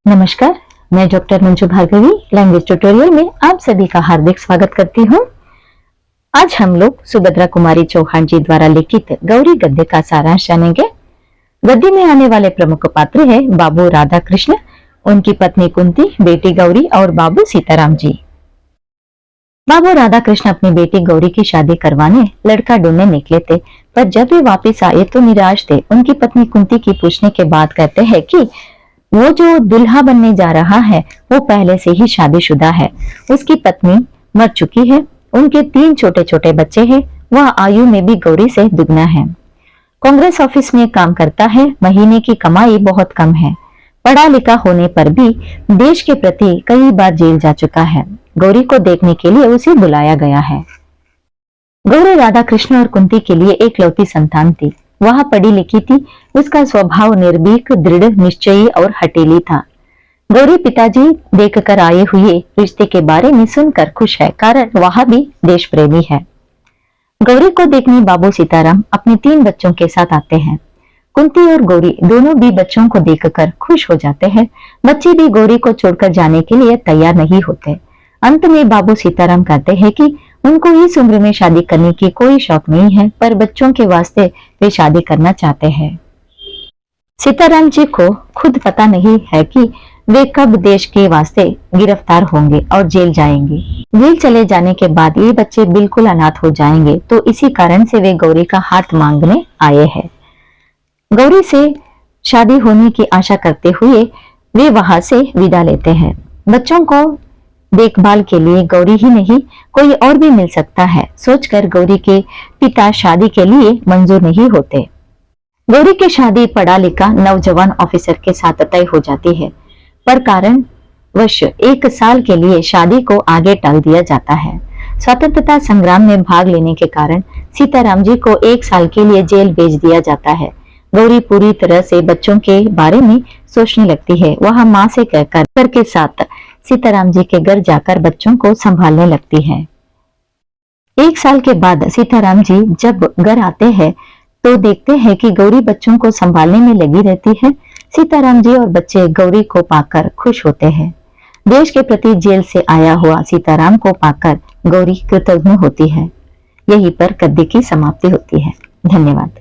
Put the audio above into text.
नमस्कार, मैं doctor Manju Bhargavi language tutorial में आप सभी का हार्दिक स्वागत करती हूँ। आज हम लोग सुभद्रा कुमारी चौहान जी द्वारा लिखित गौरी गद्य का सारांश जानेंगे। गद्य में आने वाले प्रमुख पात्र हैं बाबू राधा कृष्ण, उनकी पत्नी कुंती, बेटी गौरी और बाबू सीताराम जी। बाबू राधा कृष्ण अपनी बेटी गौरी की शादी करवाने लड़का ढूंढने निकले थे, पर जब वे वापिस आए तो निराश थे। उनकी पत्नी कुंती की पूछने के बाद कहते हैं कि वो जो दुल्हा बनने जा रहा है वो पहले से ही शादीशुदा है। उसकी पत्नी मर चुकी है, उनके 3 छोटे छोटे बच्चे हैं, वह आयु में भी गौरी से दुगना है। कांग्रेस ऑफिस में काम करता है, महीने की कमाई बहुत कम है। पढ़ा लिखा होने पर भी देश के प्रति कई बार जेल जा चुका है। गौरी को देखने के लिए उसे बुलाया गया है। गौरी राधा कृष्ण और कुंती के लिए एकलौती संतान थी। वह पढ़ी लिखी थी, उसका स्वभाव निर्भीक, दृढ़ निश्चयी और हठीली था। गौरी पिताजी देखकर आए हुए रिश्ते के बारे में सुनकर खुश है, कारण वह भी देश प्रेमी है। गौरी को देखने बाबू सीताराम अपने 3 बच्चों के साथ आते हैं। कुंती और गौरी दोनों भी बच्चों को देखकर खुश हो जाते हैं। बच्चे भी गौरी को छोड़कर जाने के लिए तैयार नहीं होते। अंत में बाबू सीताराम कहते हैं कि उनको इस उम्र में शादी करने की कोई शौक नहीं है, पर बच्चों के वास्ते वे शादी करना चाहते हैं। सीताराम जी को खुद पता नहीं है कि वे कब देश के वास्ते गिरफ्तार होंगे और जेल जाएंगे। जेल चले जाने के बाद ये बच्चे बिल्कुल अनाथ हो जाएंगे, तो इसी कारण से वे गौरी का हाथ मांगने आए हैं। गौरी से शादी होने की आशा करते हुए वे वहां से विदा लेते हैं। बच्चों को देखभाल के लिए गौरी ही नहीं कोई और भी मिल सकता है, सोचकर गौरी के पिता शादी के लिए मंजूर नहीं होते। गौरी की शादी पढ़ा लिखा नौजवान ऑफिसर के साथ तय हो जाती है, पर कारणवश 1 साल के लिए शादी को आगे टाल दिया जाता है। स्वतंत्रता संग्राम में भाग लेने के कारण सीताराम जी को 1 साल के लिए जेल भेज दिया जाता है। गौरी पूरी तरह से बच्चों के बारे में सोचने लगती है। वह माँ से कहकर के साथ सीताराम जी के घर जाकर बच्चों को संभालने लगती है। 1 साल के बाद सीताराम जी जब घर आते हैं तो देखते हैं कि गौरी बच्चों को संभालने में लगी रहती है। सीताराम जी और बच्चे गौरी को पाकर खुश होते हैं। देश के प्रति जेल से आया हुआ सीताराम को पाकर गौरी कृतज्ञ होती है। यहीं पर गद्य की समाप्ति होती है। धन्यवाद।